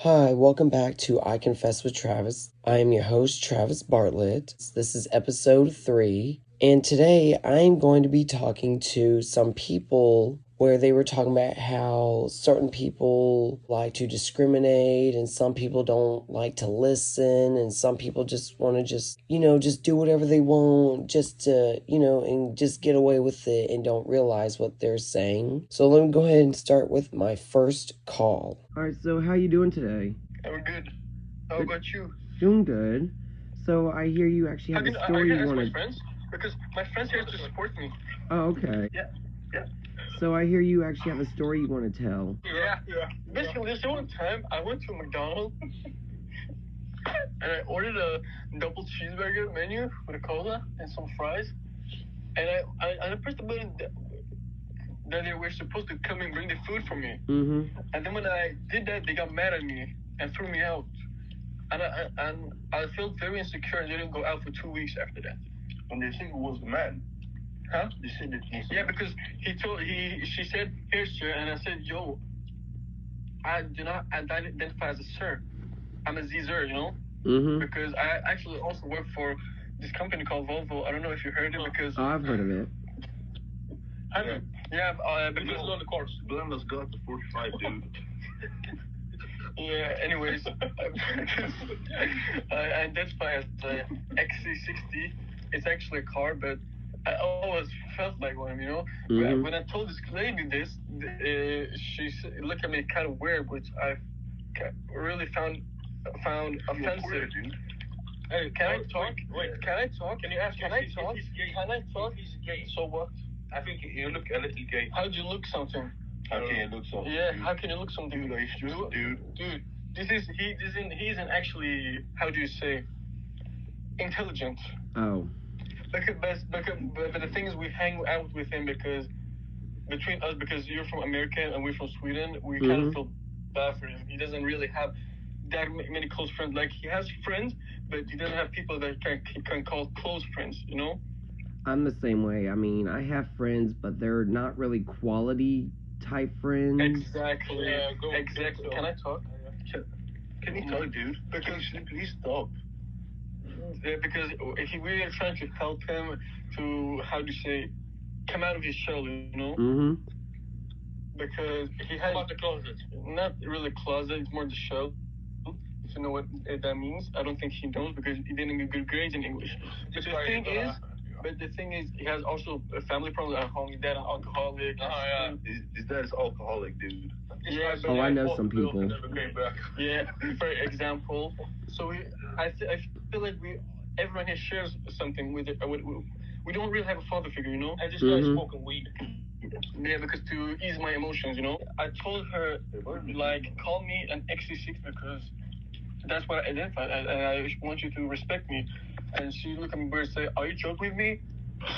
Hi, welcome back to I Confess with Travis. I am your host, Travis Bartlett. This is episode 3, and today I am going to be talking to some people where they were talking about how certain people like to discriminate and some people don't like to listen and some people just want to just do whatever they want just to, and just get away with it and don't realize what they're saying. So let me go ahead and start with my first call. Alright, so how you doing today? I'm good. How about you? Doing good. So I hear you actually have a story you want to... my friends? Because my friends here to support me. Oh, okay. Yeah. So I hear you actually have a story you want to tell. Yeah. Basically, this one time, I went to McDonald's and I ordered a double cheeseburger menu with a cola and some fries. And I pressed the button that they were supposed to come and bring the food for me. Mm-hmm. And then when I did that, they got mad at me and threw me out. And I felt very insecure and didn't go out for 2 weeks after that. And they said it was the man. Huh? They said that he... Yeah, because she said, "Here, sir," and I said, "Yo, I do not identify as a sir. I'm a Z-zer, you know?" Mm-hmm. Because I actually also work for this company called Volvo. I don't know if you heard it because... Oh, I've heard of it. Yeah, because on the course. Blenda's got the 45, dude. Yeah, anyways, I identify as XC60. It's actually a car, but I always felt like one, you know? Mm-hmm. When I told this lady this, she looked at me kind of weird, which I really found offensive. Hey, can I talk? Wait, can I talk? Can you ask? Can I talk? Can I talk? He's gay. So what? I think you look a little gay. How'd you look something? How can you look something? Yeah, how can you look something? Dude, he's just a dude. Dude, he isn't actually, how do you say, intelligent. Oh. But the thing is, we hang out with him because between us, because you're from America and we're from Sweden, we kind of feel bad for him. He doesn't really have that many close friends. Like, he has friends, but he doesn't have people that he can call close friends, you know? I'm the same way. I mean, I have friends, but they're not really quality type friends. Exactly. Exactly. Can I talk? Can you talk, dude? Because please stop. Because we are trying to help him to, how do you say, come out of his shell, you know? Mm-hmm. Because he has... About the closet. Not really closet, it's more the shell. If you know what that means. I don't think he knows because he didn't get good grades in English. But the thing is, he has also a family problem at home. His dad an alcoholic. His dad is alcoholic, dude. Yeah, but I know some people. Yeah, for example. So I feel like everyone here shares something with it. We don't really have a father figure, you know? I just started smoking weed. Yeah, because to ease my emotions, you know? I told her, like, call me an XC6 because that's what I identify, and I want you to respect me. And she looked at me weird and said, "Are you joking with me?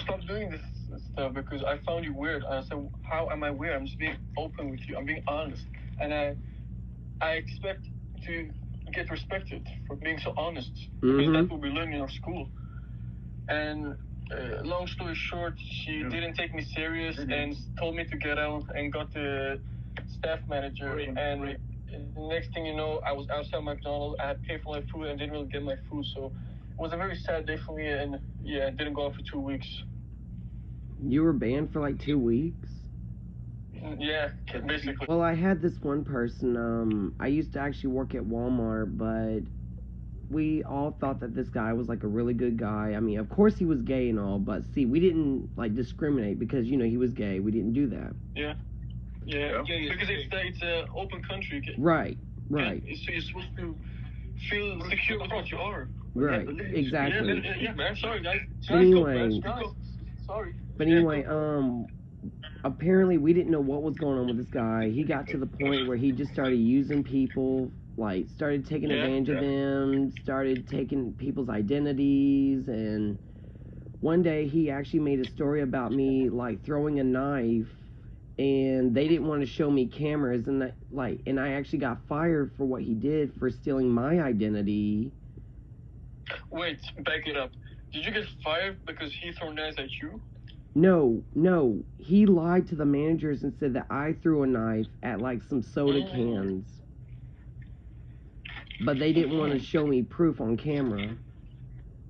Stop doing this stuff because I found you weird." And I said, "How am I weird? I'm just being open with you. I'm being honest. And I expect to get respected for being so honest because that's what we learn in our school." And long story short, she didn't take me serious and told me to get out and got the staff manager. And next thing you know, I was outside McDonald's. I had paid for my food and didn't really get my food. So it was a very sad day for me. And yeah, I didn't go out for 2 weeks. You were banned for like 2 weeks? Yeah, basically. Well, I had this one person, I used to actually work at Walmart, but we all thought that this guy was like a really good guy. I mean, of course he was gay and all, but see, we didn't like discriminate because, you know, he was gay. We didn't do that. Yeah. Because it's an open country. Right. So you're supposed to feel secure with what you are. Right, exactly. Yeah, man, sorry, guys. Sorry. But anyway, apparently we didn't know what was going on with this guy. He got to the point where he just started using people, like started taking advantage of them, started taking people's identities, and one day he actually made a story about me like throwing a knife, and they didn't want to show me cameras, and I actually got fired for what he did for stealing my identity. Wait, back it up. Did you get fired because he threw knives at you? No. He lied to the managers and said that I threw a knife at like some soda cans. but they didn't want to show me proof on camera.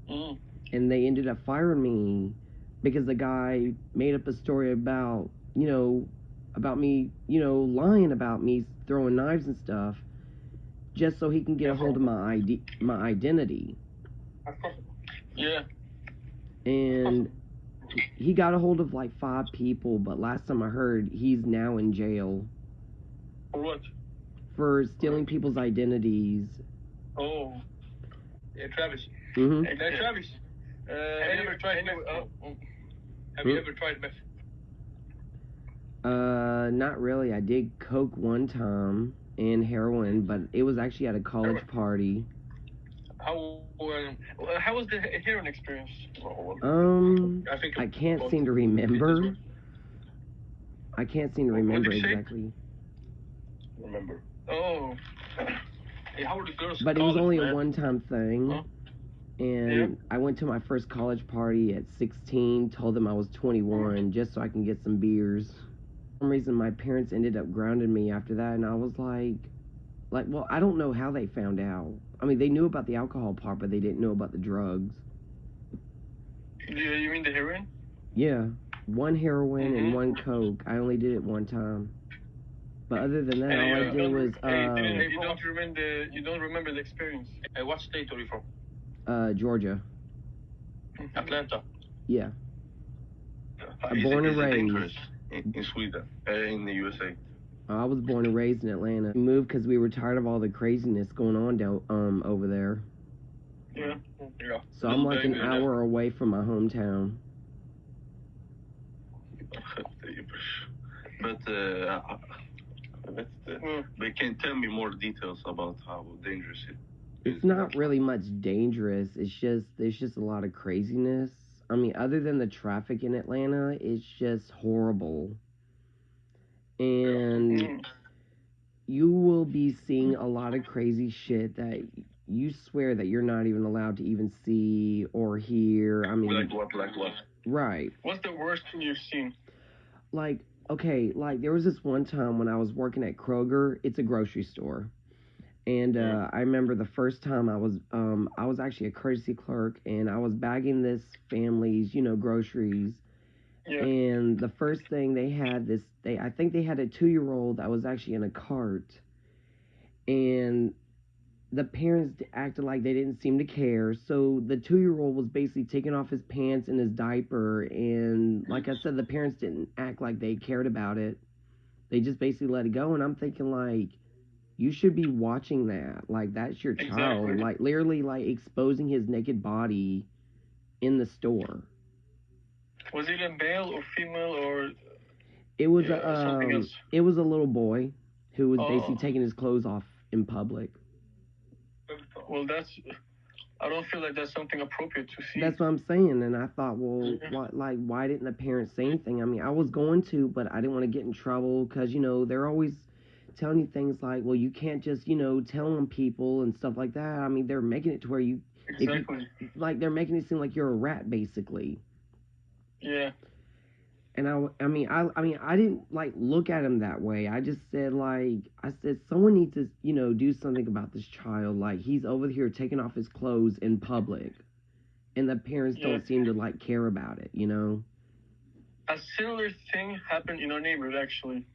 And they ended up firing me because the guy made up a story about, about me, lying about me throwing knives and stuff, just so he can get a hold of my identity. Yeah. And he got a hold of like 5 people, but last time I heard, he's now in jail. For what? For stealing people's identities. Oh. Yeah, Travis. Mm-hmm. Hey, Travis. Have you ever tried meth? Have you ever tried meth? Not really. I did coke one time and heroin, but it was actually at a college party. How was the heroin experience? I can't seem to remember. I can't seem to remember exactly. Remember. Oh. Hey, how were the girls? But it was only a one-time thing. Huh? And I went to my first college party at 16, told them I was 21 just so I can get some beers. For some reason, my parents ended up grounding me after that, and I was like, well, I don't know how they found out. I mean, they knew about the alcohol part, but they didn't know about the drugs. You mean the heroin? Yeah, 1 heroin and 1 coke. I only did it one time. But other than that, all I did was you don't remember the experience. Hey, what state are you from? Georgia. Atlanta. Yeah. Born and raised in Sweden, in the USA. I was born and raised in Atlanta. We moved because we were tired of all the craziness going on over there. Yeah. So I'm like an hour away from my hometown. But can tell me more details about how dangerous it is. It's not really much dangerous. It's just there's just a lot of craziness. I mean, other than the traffic in Atlanta, it's just horrible. And you will be seeing a lot of crazy shit that you swear that you're not even allowed to even see or hear. I mean, like what? Right. What's the worst thing you've seen? Like, okay, like there was this one time when I was working at Kroger. It's a grocery store. And I remember the first time I was actually a courtesy clerk, and I was bagging this family's, groceries. Yeah. And the first thing they had I think they had a 2-year-old that was actually in a cart. And the parents acted like they didn't seem to care. So the 2-year-old was basically taking off his pants and his diaper. And like I said, the parents didn't act like they cared about it. They just basically let it go. And I'm thinking, like, you should be watching that. Like, that's your child. Exactly. Like, literally, like, exposing his naked body in the store. Was it a male or female or? It was something else? It was a little boy who was basically taking his clothes off in public. Well, I don't feel like that's something appropriate to see. That's what I'm saying, and I thought, well, why didn't the parents say anything? I mean, I was going to, but I didn't want to get in trouble because, they're always telling you things like, well, you can't just, tell on people and stuff like that. I mean, they're making it to where Exactly. they're making it seem like you're a rat, basically. Yeah. And I mean, I didn't like look at him that way. I just said someone needs to, do something about this child. Like, he's over here taking off his clothes in public, and the parents don't seem to like care about it, A similar thing happened in our neighborhood, actually.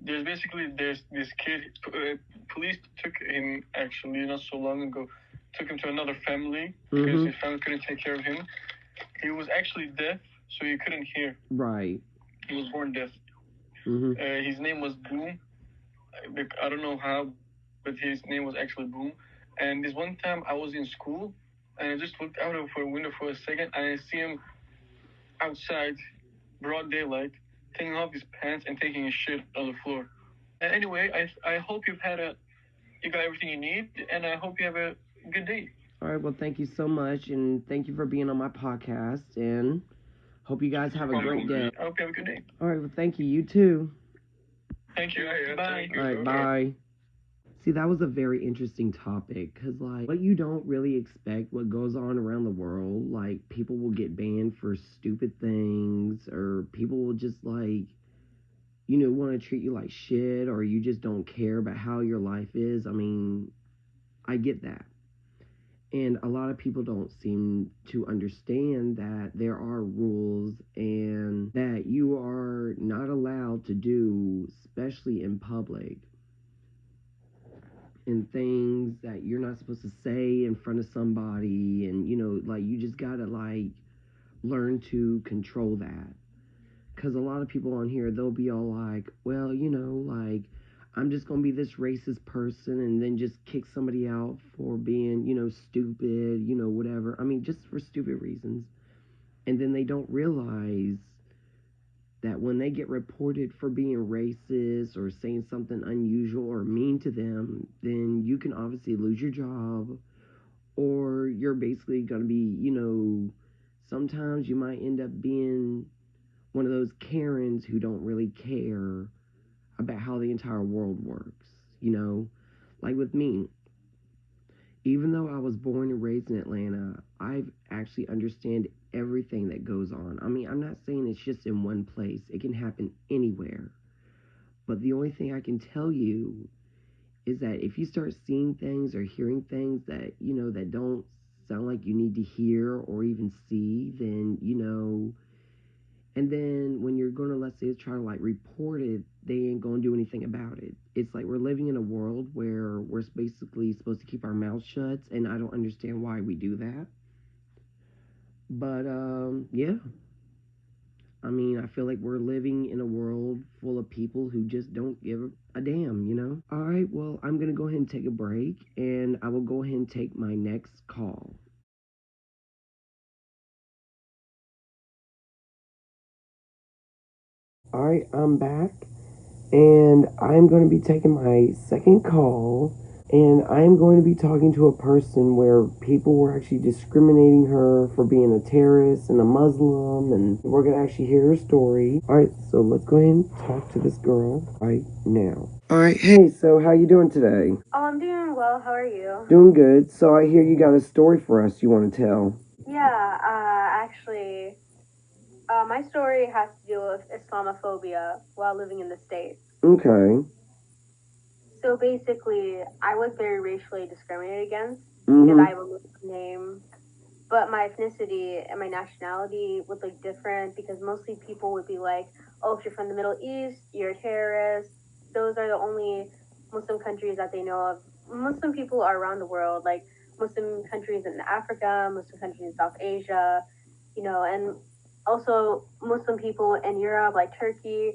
There's this kid. Police took him actually not so long ago. Took him to another family because his family couldn't take care of him. He was actually deaf, so he couldn't hear. Right. He was born deaf. His name was Boom. I don't know how, but his name was actually Boom. And this one time I was in school, and I just looked out of a window for a second, and I see him outside, broad daylight, taking off his pants and taking his shit on the floor. And anyway, I hope you got everything you need, and I hope you have a good day. All right, well, thank you so much, and thank you for being on my podcast, and hope you guys have a great day. I hope you have a good day. All right, well, thank you. You too. Thank you. Bye. All right, bye. See, that was a very interesting topic, because, like, what you don't really expect, what goes on around the world, like, people will get banned for stupid things, or people will just, like, want to treat you like shit, or you just don't care about how your life is. I mean, I get that. And a lot of people don't seem to understand that there are rules and that you are not allowed to do, especially in public, and things that you're not supposed to say in front of somebody. And, like, you just gotta, like, learn to control that. Because a lot of people on here, they'll be all like, well, like, I'm just going to be this racist person, and then just kick somebody out for being, stupid, whatever. I mean, just for stupid reasons. And then they don't realize that when they get reported for being racist or saying something unusual or mean to them, then you can obviously lose your job, or you're basically going to be, sometimes you might end up being one of those Karens who don't really care about how the entire world works, Like with me, even though I was born and raised in Atlanta, I've actually understand everything that goes on. I mean, I'm not saying it's just in one place. It can happen anywhere. But the only thing I can tell you is that if you start seeing things or hearing things that, that don't sound like you need to hear or even see, then, and then when you're going to, let's say, try to like report it, they ain't going to do anything about it. It's like we're living in a world where we're basically supposed to keep our mouths shut, and I don't understand why we do that. But, yeah. I mean, I feel like we're living in a world full of people who just don't give a damn. All right, well, I'm going to go ahead and take a break, and I will go ahead and take my next call. All right, I'm back, and I'm going to be taking my second call, and I'm going to be talking to a person where people were actually discriminating her for being a terrorist and a Muslim, and we're going to actually hear her story. All right, so let's go ahead and talk to this girl right now. All right, hey, so how you doing today? Oh, I'm doing well. How are you? Doing good. So I hear you got a story for us you want to tell. Yeah, actually, my story has to do with Islamophobia while living in the States. Okay. So basically, I was very racially discriminated against because I have a Muslim name, but my ethnicity and my nationality would look different because mostly people would be like, oh, if you're from the Middle East, you're a terrorist. Those are the only Muslim countries that they know of. Muslim people are around the world, like Muslim countries in Africa, Muslim countries in South Asia, and also Muslim people in Europe, like Turkey.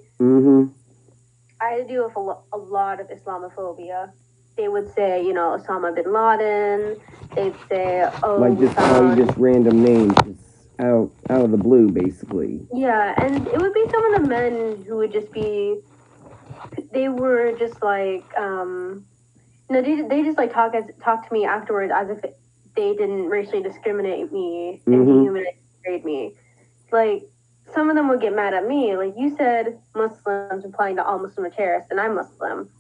I had to deal with a lot of Islamophobia. They would say, Osama bin Laden. They'd say, oh, like just call you just random names, just out of the blue, basically. Yeah, and it would be some of the men who would just be. They were just like, they just like talk to me afterwards as if they didn't racially discriminate me and dehumanize me. Like, some of them would get mad at me. Like, you said Muslims, implying that all Muslims are terrorists, and I'm Muslim.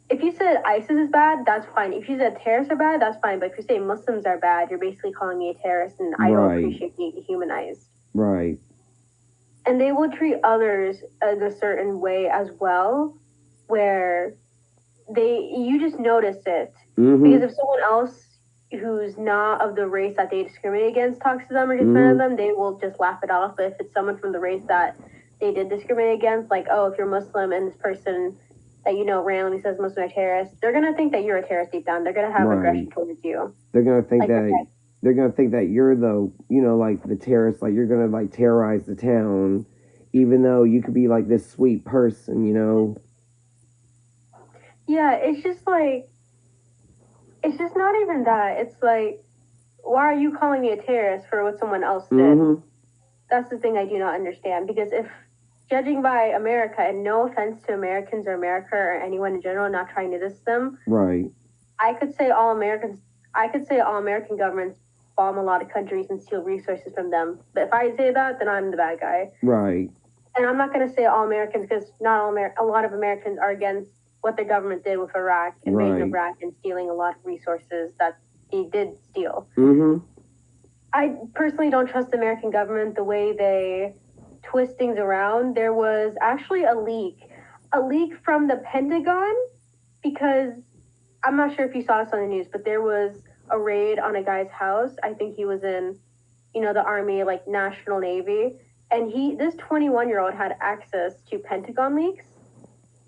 If you said ISIS is bad, that's fine. If you said terrorists are bad, that's fine. But if you say Muslims are bad, you're basically calling me a terrorist, and I don't appreciate being dehumanized. Right. And they will treat others in a certain way as well, where you just notice it. Because if someone else who's not of the race that they discriminate against talks to them or gets mad at them, they will just laugh it off. But if it's someone from the race that they did discriminate against, like, oh, if you're Muslim and this person that randomly says Muslim are terrorists, they're gonna think that you're a terrorist deep down. They're gonna have aggression towards you. They're gonna think they're gonna think that you're the like the terrorist, like you're gonna like terrorize the town, even though you could be like this sweet person, Yeah, it's just like, it's just not even that. It's like, why are you calling me a terrorist for what someone else did? That's the thing I do not understand. Because if, judging by America, and no offense to Americans or America or anyone in general, not trying to diss them. Right. I could say all American governments bomb a lot of countries and steal resources from them. But if I say that, then I'm the bad guy. Right. And I'm not going to say all Americans, because not all a lot of Americans are against what the government did with Iraq, invasion of Iraq, and stealing a lot of resources that they did steal. I personally don't trust the American government the way they twist things around. There was actually a leak from the Pentagon, because I'm not sure if you saw this on the news, but there was a raid on a guy's house. I think he was in, the Army, like National Navy. And this 21-year-old had access to Pentagon leaks.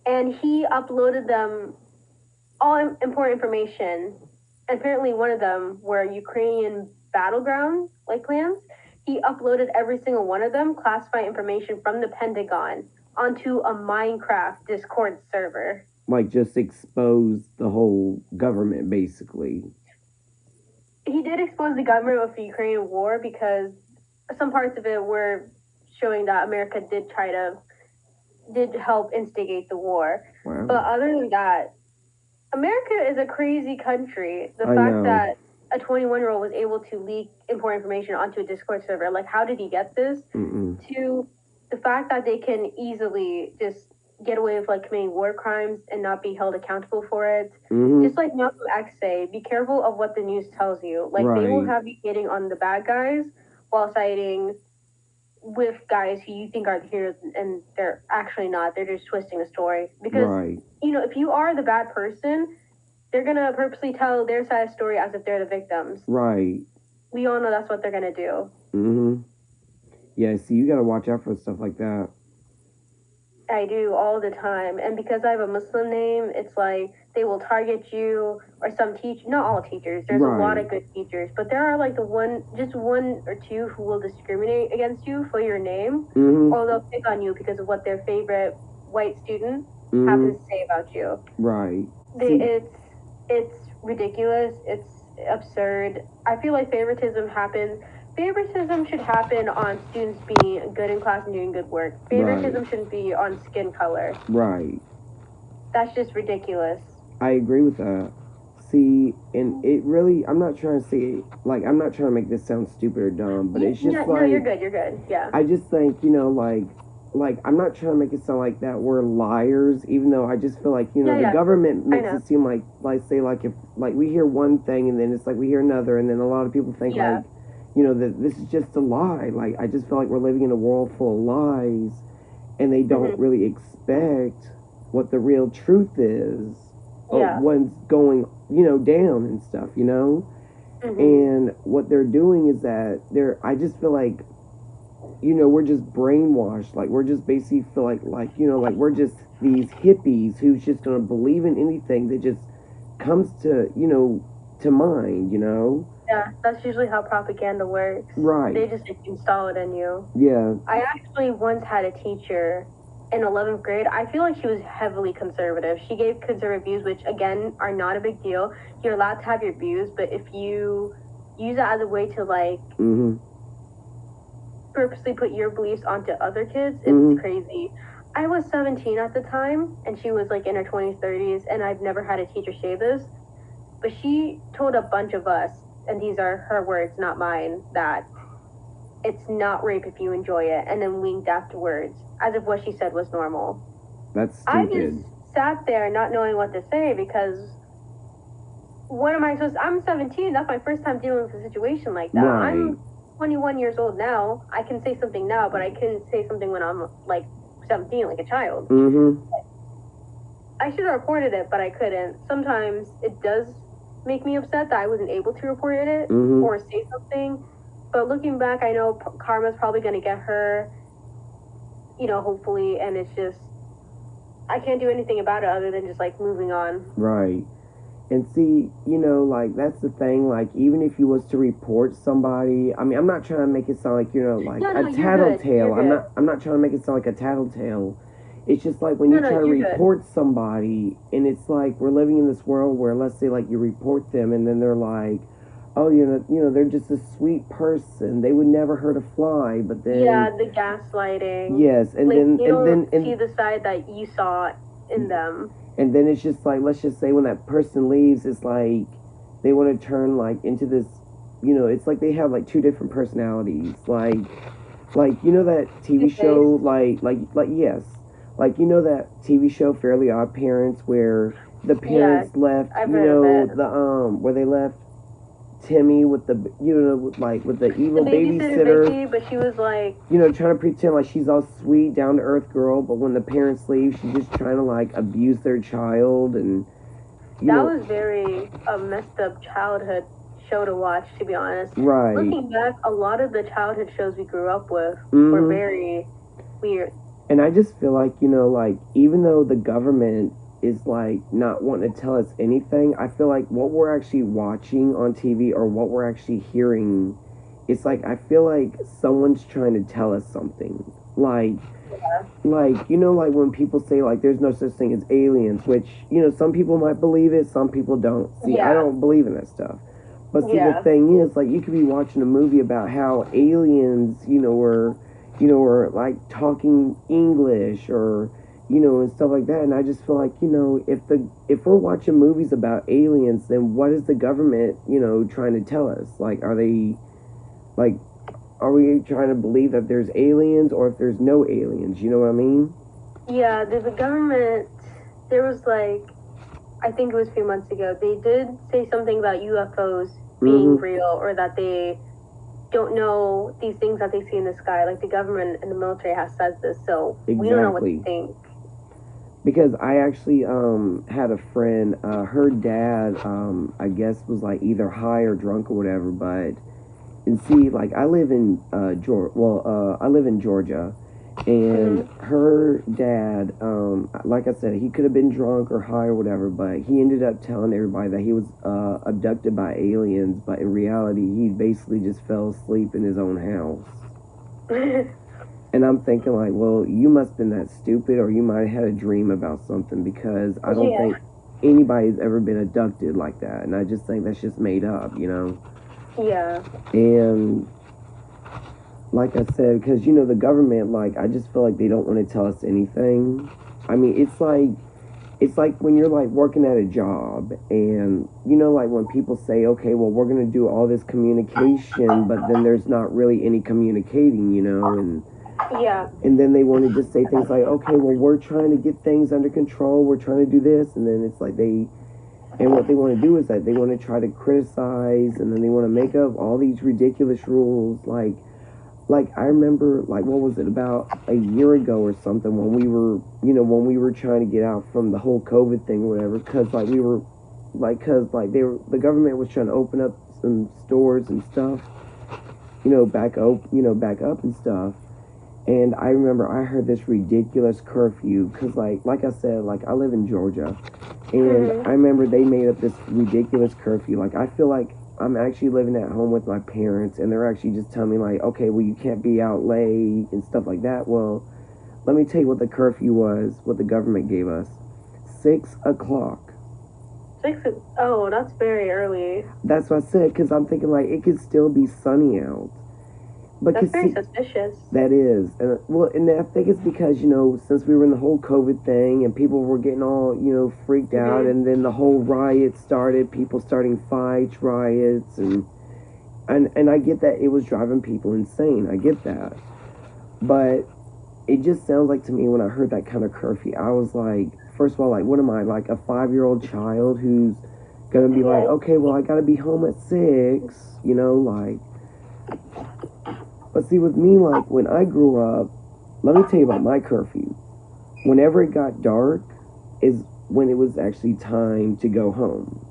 And he uploaded them all important information. Apparently one of them were Ukrainian battleground, like plans. He uploaded every single one of them, classified information from the Pentagon, onto a Minecraft Discord server. Like, just expose the whole government, basically. He did expose the government of the Ukrainian war because some parts of it were showing that America did help instigate the war. Wow. But other than that, America is a crazy country. The fact that a 21-year-old was able to leak important information onto a Discord server, like, how did he get this? To the fact that they can easily just get away with, like, committing war crimes and not be held accountable for it. Just like Malcolm X say, be careful of what the news tells you. Like, they will have you hitting on the bad guys while siding with guys who you think are the heroes, and they're actually not. They're just twisting the story. Because, if you are the bad person, they're going to purposely tell their side of the story as if they're the victims. Right. We all know that's what they're going to do. Yeah, see, you got to watch out for stuff like that. I do all the time. And because I have a Muslim name, it's like they will target you, or some not all teachers. There's a lot of good teachers, but there are like just one or two who will discriminate against you for your name, or they'll pick on you because of what their favorite white student happens to say about you. Right. It's ridiculous. It's absurd. I feel like favoritism should happen on students being good in class and doing good work. Favoritism shouldn't be on skin color. Right. That's just ridiculous. I agree with that. See, and it really, I'm not trying to make this sound stupid or dumb, but it's just no, you're good, yeah. I just think, like, I'm not trying to make it sound like that we're liars, even though I just feel like, the government makes it seem like say, like, if, like, we hear one thing and then it's like we hear another, and then a lot of people think, like, that this is just a lie. Like, I just feel like we're living in a world full of lies, and they don't really expect what the real truth is of what's going, down and stuff, And what they're doing is that I just feel like, we're just brainwashed. Like, we're just basically feel like, like we're just these hippies who's just going to believe in anything that just comes to, to mind, Yeah, that's usually how propaganda works. Right. They just install it in you. Yeah. I actually once had a teacher in 11th grade. I feel like she was heavily conservative. She gave conservative views, which, again, are not a big deal. You're allowed to have your views, but if you use that as a way to, like, purposely put your beliefs onto other kids, it's crazy. I was 17 at the time, and she was, like, in her 20s, 30s, and I've never had a teacher say this, but she told a bunch of us, and these are her words, not mine, that it's not rape if you enjoy it, and then winked afterwards, as if what she said was normal. That's stupid. I just sat there not knowing what to say, because what am I supposed to... I'm 17, that's my first time dealing with a situation like that. Right. I'm 21 years old now. I can say something now, but I couldn't say something when I'm, like, 17, like a child. I should have reported it, but I couldn't. Sometimes it does make me upset that I wasn't able to report it or say something. But looking back, I know karma's probably going to get her, hopefully, and it's just, I can't do anything about it other than just, like, moving on. Right. And see, like, that's the thing, like, even if you was to report somebody, I mean, I'm not trying to make it sound like, like, a tattletale. I'm not trying to make it sound like a tattletale. It's just like when you try to report somebody, and it's like we're living in this world where, let's say, like, you report them, and then they're like, oh, they're just a sweet person. They would never hurt a fly, but then... Yeah, the gaslighting. Yes, and like, then... You don't and see the side that you saw in them. And then it's just like, let's just say when that person leaves, it's like they want to turn, like, into this, it's like they have, like, two different personalities. Like, that TV show, yes. Like, that TV show, Fairly Odd Parents, where the parents left, where they left Timmy with the, with the evil babysitter. Vicky, but she was like... trying to pretend like she's all sweet, down-to-earth girl, but when the parents leave, she's just trying to, like, abuse their child, and that was very a messed up childhood show to watch, to be honest. Right. Looking back, a lot of the childhood shows we grew up with were very weird. And I just feel like, like, even though the government is, like, not wanting to tell us anything, I feel like what we're actually watching on TV or what we're actually hearing, it's like, I feel like someone's trying to tell us something. Like, like, like when people say, like, there's no such thing as aliens, which, some people might believe it, some people don't. See, I don't believe in that stuff. But see, the thing is, like, you could be watching a movie about how aliens, were like talking English or, and stuff like that. And I just feel like, if we're watching movies about aliens, then what is the government, trying to tell us? Like, are we trying to believe that there's aliens or if there's no aliens? You know what I mean? Yeah, the government, there was like, I think it was a few months ago, they did say something about UFOs being real, or that they don't know these things that they see in the sky. Like, the government and the military has said this, so we don't know what to think. Because I actually had a friend, her dad, I guess was like either high or drunk or whatever, but, and see, like, I live in Georgia, and her dad, like I said, he could have been drunk or high or whatever, but he ended up telling everybody that he was abducted by aliens, but in reality, he basically just fell asleep in his own house. And I'm thinking, like, well, you must have been that stupid, or you might have had a dream about something, because I don't think anybody's ever been abducted like that, and I just think that's just made up, Yeah. And like I said, because, the government, like, I just feel like they don't want to tell us anything. I mean, it's like when you're, like, working at a job, and, like, when people say, okay, well, we're going to do all this communication, but then there's not really any communicating, and and then they want to just say things like, okay, well, we're trying to get things under control, we're trying to do this, and then it's like and what they want to do is that they want to try to criticize, and then they want to make up all these ridiculous rules, like I remember, like, what was it, about a year ago or something, when we were trying to get out from the whole COVID thing or whatever, because, like, the government was trying to open up some stores and stuff, back up and stuff. And I remember I heard this ridiculous curfew, because, like I said, like, I live in Georgia, and I remember they made up this ridiculous curfew. Like, I feel like I'm actually living at home with my parents, and they're actually just telling me, like, okay, well, you can't be out late and stuff like that. Well, let me tell you what the curfew was, what the government gave us. 6 o'clock. Oh, that's very early. That's what I said, because I'm thinking, like, it could still be sunny out. But that's very suspicious. That is. And I think it's because, since we were in the whole COVID thing and people were getting all, freaked out, and then the whole riot started, people starting fights, riots, and I get that it was driving people insane. I get that. But it just sounds like to me, when I heard that kind of curfew, I was like, first of all, like, what am I, like a 5-year-old child who's going to be like, okay, well, I got to be home at 6, like. But see, with me, like, when I grew up, let me tell you about my curfew. Whenever it got dark is when it was actually time to go home.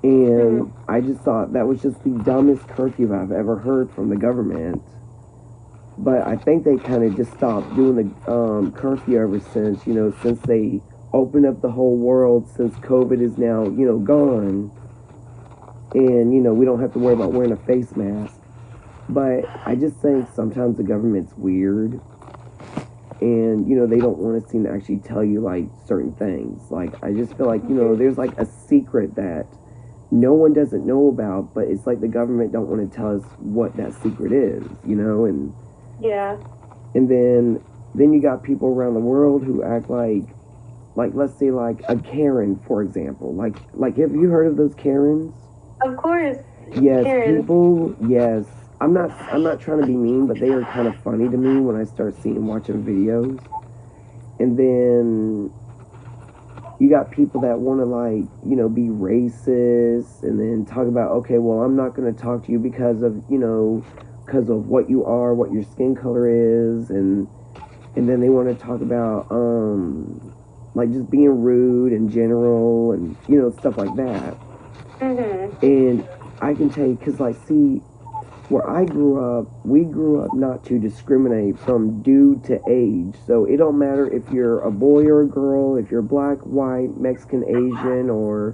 And I just thought that was just the dumbest curfew I've ever heard from the government. But I think they kind of just stopped doing the curfew ever since, since they opened up the whole world, since COVID is now, gone. And, we don't have to worry about wearing a face mask. But I just think sometimes the government's weird. And, they don't want to seem to actually tell you, like, certain things. Like, I just feel like, there's, like, a secret that no one doesn't know about, but it's like the government don't want to tell us what that secret is, and... Yeah. And then you got people around the world who act like, let's say, like, a Karen, for example. Like, have you heard of those Karens? Of course. Yes, Karen. people, yes. I'm not trying to be mean, but they are kind of funny to me when I start watching videos. And then you got people that want to, like, be racist, and then talk about, okay, well, I'm not going to talk to you because of what you are, what your skin color is, and then they want to talk about, like just being rude in general and, you know, stuff like that. And I can tell you, because, like, see, where I grew up, we grew up not to discriminate from due to age. So it don't matter if you're a boy or a girl, if you're black, white, Mexican, Asian, or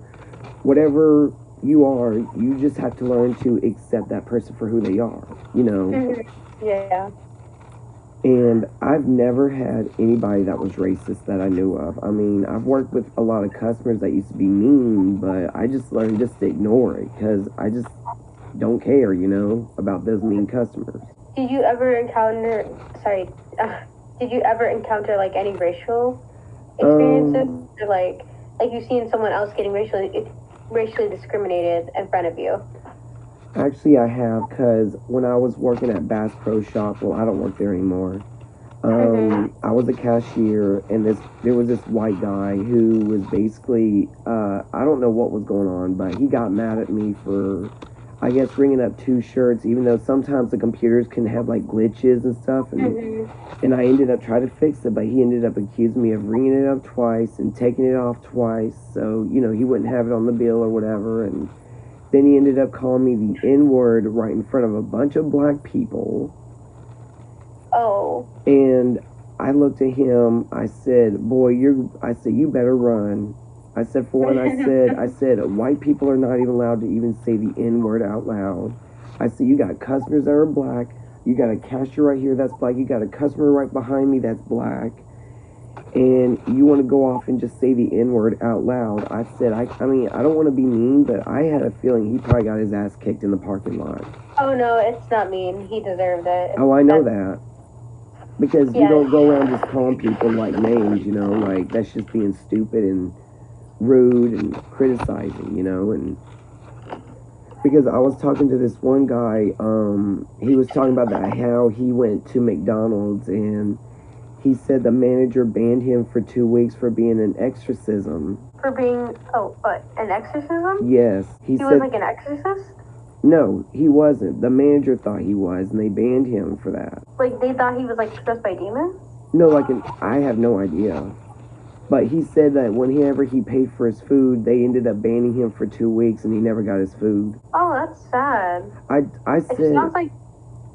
whatever you are, you just have to learn to accept that person for who they are, you know? Yeah. And I've never had anybody that was racist that I knew of. I mean, I've worked with a lot of customers that used to be mean, but I just learned just to ignore it because I just don't care, you know, about those mean customers. Did you ever encounter, did you ever encounter, like, any racial experiences? Or, like you've seen someone else getting racially discriminated in front of you? Actually, I have, because when I was working at Bass Pro Shop, well, I don't work there anymore. I was a cashier, and there was this white guy who was basically, I don't know what was going on, but he got mad at me for, I guess, ringing up 2 shirts, even though sometimes the computers can have, like, glitches and stuff, and I ended up trying to fix it, but he ended up accusing me of ringing it up twice and taking it off twice, so, you know, he wouldn't have it on the bill or whatever, and then he ended up calling me the N-word right in front of a bunch of black people. Oh. And I looked at him, I said, boy, you better run. I said, for one, I said, white people are not even allowed to even say the N-word out loud. I said, you got customers that are black, you got a cashier right here that's black, you got a customer right behind me that's black, and you want to go off and just say the N-word out loud. I said, I mean, I don't want to be mean, but I had a feeling he probably got his ass kicked in the parking lot. Oh, no, it's not mean. He deserved it. Oh, I know that. Because you don't go around just calling people, like, names, you know, like, that's just being stupid and rude and criticizing, you know, and because I was talking to this one guy, he was talking about that, how he went to McDonald's and he said the manager banned him for 2 weeks for being an exorcism. For being, an exorcism? Yes. He was like an exorcist? No, he wasn't. The manager thought he was, and they banned him for that. Like, they thought he was, like, possessed by demons? No, I have no idea. But he said that whenever he paid for his food, they ended up banning him for 2 weeks, and he never got his food. Oh, that's sad. I said, it sounds like...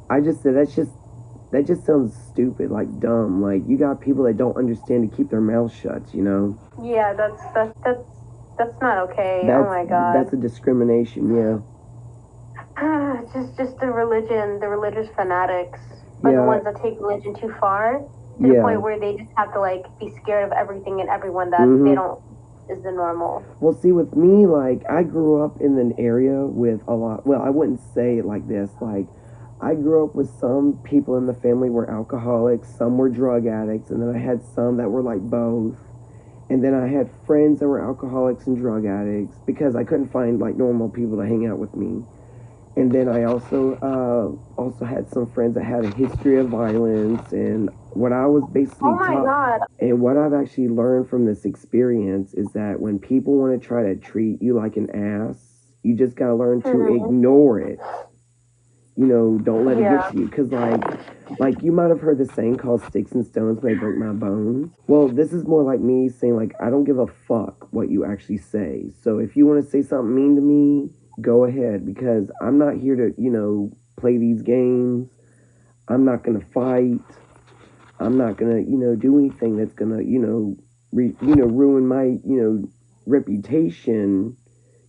I just said, that just sounds stupid, like dumb. Like, you got people that don't understand to keep their mouths shut, you know? Yeah, that's not okay. Oh my God. That's a discrimination, yeah. just the religious fanatics are the ones that take religion too far to the point where they just have to, like, be scared of everything and everyone that they don't is the normal. Well, see, with me, like, I grew up in an area with a lot, well, I wouldn't say it like this, like, I grew up with some people in the family were alcoholics, some were drug addicts, and then I had some that were like both. And then I had friends that were alcoholics and drug addicts because I couldn't find like normal people to hang out with me. And then I also had some friends that had a history of violence, and what I was basically God. And what I've actually learned from this experience is that when people want to try to treat you like an ass, you just gotta learn to ignore it. You know, don't let it get to you. Because, like, you might have heard the saying called sticks and stones may break my bones. Well, this is more like me saying, like, I don't give a fuck what you actually say. So if you want to say something mean to me, go ahead. Because I'm not here to, you know, play these games. I'm not going to fight. I'm not going to, you know, do anything that's going to, you know, ruin my, you know, reputation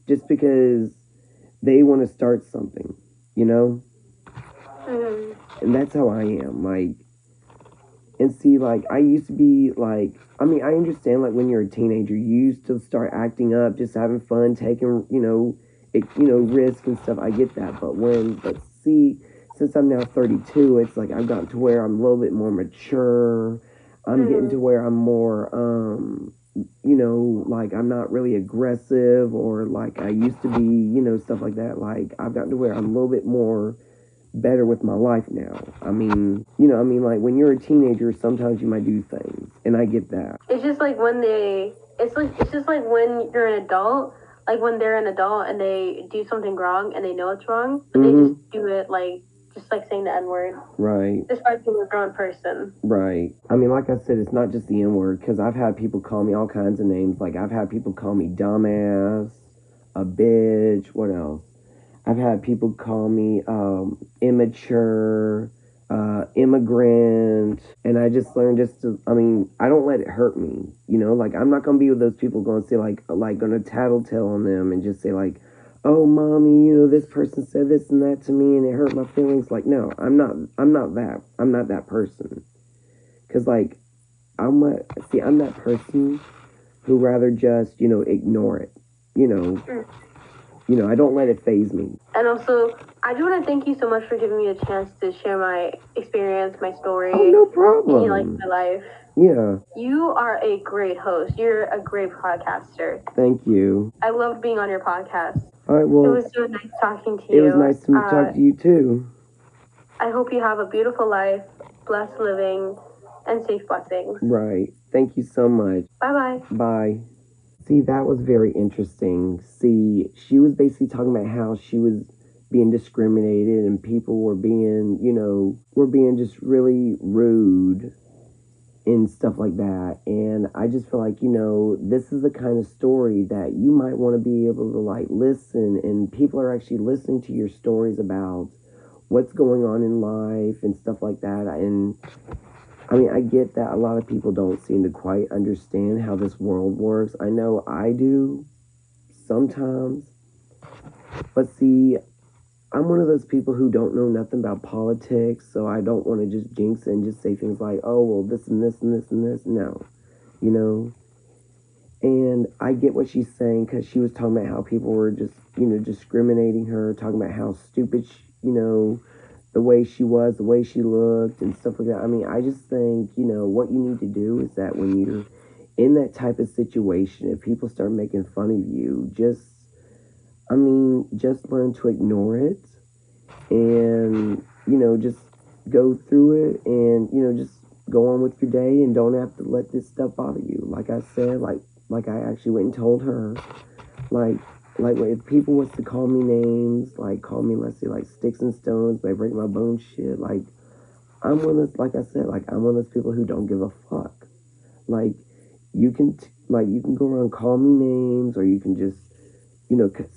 just because they want to start something, you know? And that's how I am, like, and see, like, I used to be, like, I mean, I understand, like, when you're a teenager, you used to start acting up, just having fun, taking, risk and stuff, I get that, but see, since I'm now 32, it's like, I've gotten to where I'm a little bit more mature, I'm getting to where I'm more, like, I'm not really aggressive, or, like, I used to be, you know, stuff like that, like, I've gotten to where I'm a little bit more better with my life now. I mean, like, when you're a teenager, sometimes you might do things, and I get that. It's just like when it's just like when you're an adult, like when they're an adult and they do something wrong and they know it's wrong, but they just do it, like, just like saying the N-word. Right. Despite being a grown person. Right. I mean, like I said, it's not just the N-word, because I've had people call me all kinds of names. Like, I've had people call me dumbass, a bitch, what else? I've had people call me immature, immigrant, and I just learned I don't let it hurt me, like, I'm not gonna be with those people going to say, like gonna tattletale on them and just say, like, oh, mommy, this person said this and that to me and it hurt my feelings. Like, no, I'm not that person, because, like, I'm that person who rather just, ignore it, I don't let it faze me. And also, I do want to thank you so much for giving me a chance to share my experience, my story. Oh, no problem. And, my life. Yeah. You are a great host. You're a great podcaster. Thank you. I love being on your podcast. All right, well. It was so nice talking to you. It was nice to talk to you, too. I hope you have a beautiful life, blessed living, and safe blessings. Right. Thank you so much. Bye-bye. Bye. See, that was very interesting. See, she was basically talking about how she was being discriminated and people were being, just really rude and stuff like that. And I just feel like, this is the kind of story that you might want to be able to, like, listen, and people are actually listening to your stories about what's going on in life and stuff like that. And I mean, I get that a lot of people don't seem to quite understand how this world works. I know I do sometimes. But see, I'm one of those people who don't know nothing about politics, so I don't want to just jinx it and just say things like, oh, well, this and this and this and this. No, And I get what she's saying, because she was talking about how people were just, discriminating her, talking about how stupid, the way she was, the way she looked, and stuff like that. I mean, I just think, what you need to do is that when you're in that type of situation, if people start making fun of you, just learn to ignore it and, just go through it and, just go on with your day and don't have to let this stuff bother you. Like I said, like I actually went and told her, like if people was to call me names, like call me, let's say, like sticks and stones, they break my bones, shit, like, I'm one of those, like I said, like, I'm one of those people who don't give a fuck. Like, you can go around and call me names, or you can just,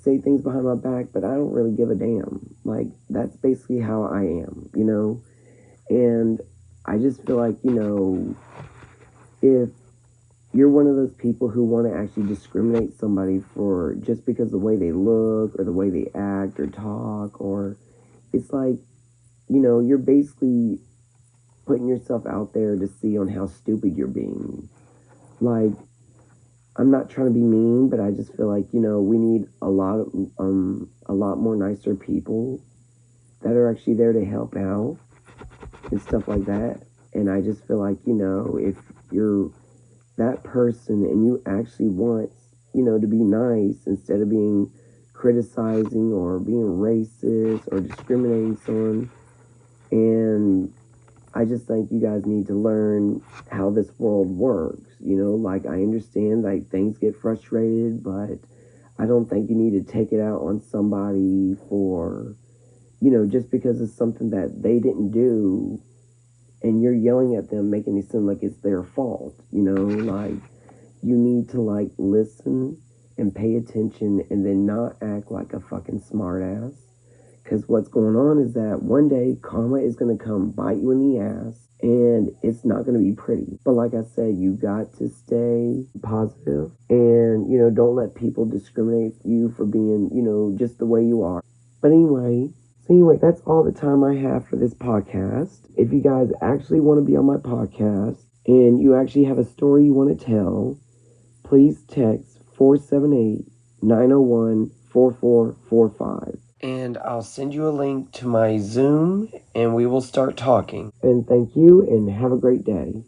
say things behind my back, but I don't really give a damn. Like, that's basically how I am, and I just feel like, if you're one of those people who want to actually discriminate somebody for just because of the way they look or the way they act or talk, or it's like, you're basically putting yourself out there to see on how stupid you're being. Like, I'm not trying to be mean, but I just feel like, we need a lot more nicer people that are actually there to help out and stuff like that. And I just feel like, if you're that person and you actually want, to be nice instead of being criticizing or being racist or discriminating someone. And I just think you guys need to learn how this world works. Like, I understand, like, things get frustrated, but I don't think you need to take it out on somebody for, just because it's something that they didn't do and you're yelling at them, making it seem like it's their fault. Like, you need to, like, listen and pay attention and then not act like a fucking smartass. Because what's going on is that one day karma is going to come bite you in the ass, and it's not going to be pretty. But like I said, you got to stay positive and, don't let people discriminate you for being, just the way you are. But anyway, that's all the time I have for this podcast. If you guys actually want to be on my podcast and you actually have a story you want to tell, please text 478-901-4445. And I'll send you a link to my Zoom, and we will start talking. And thank you, and have a great day.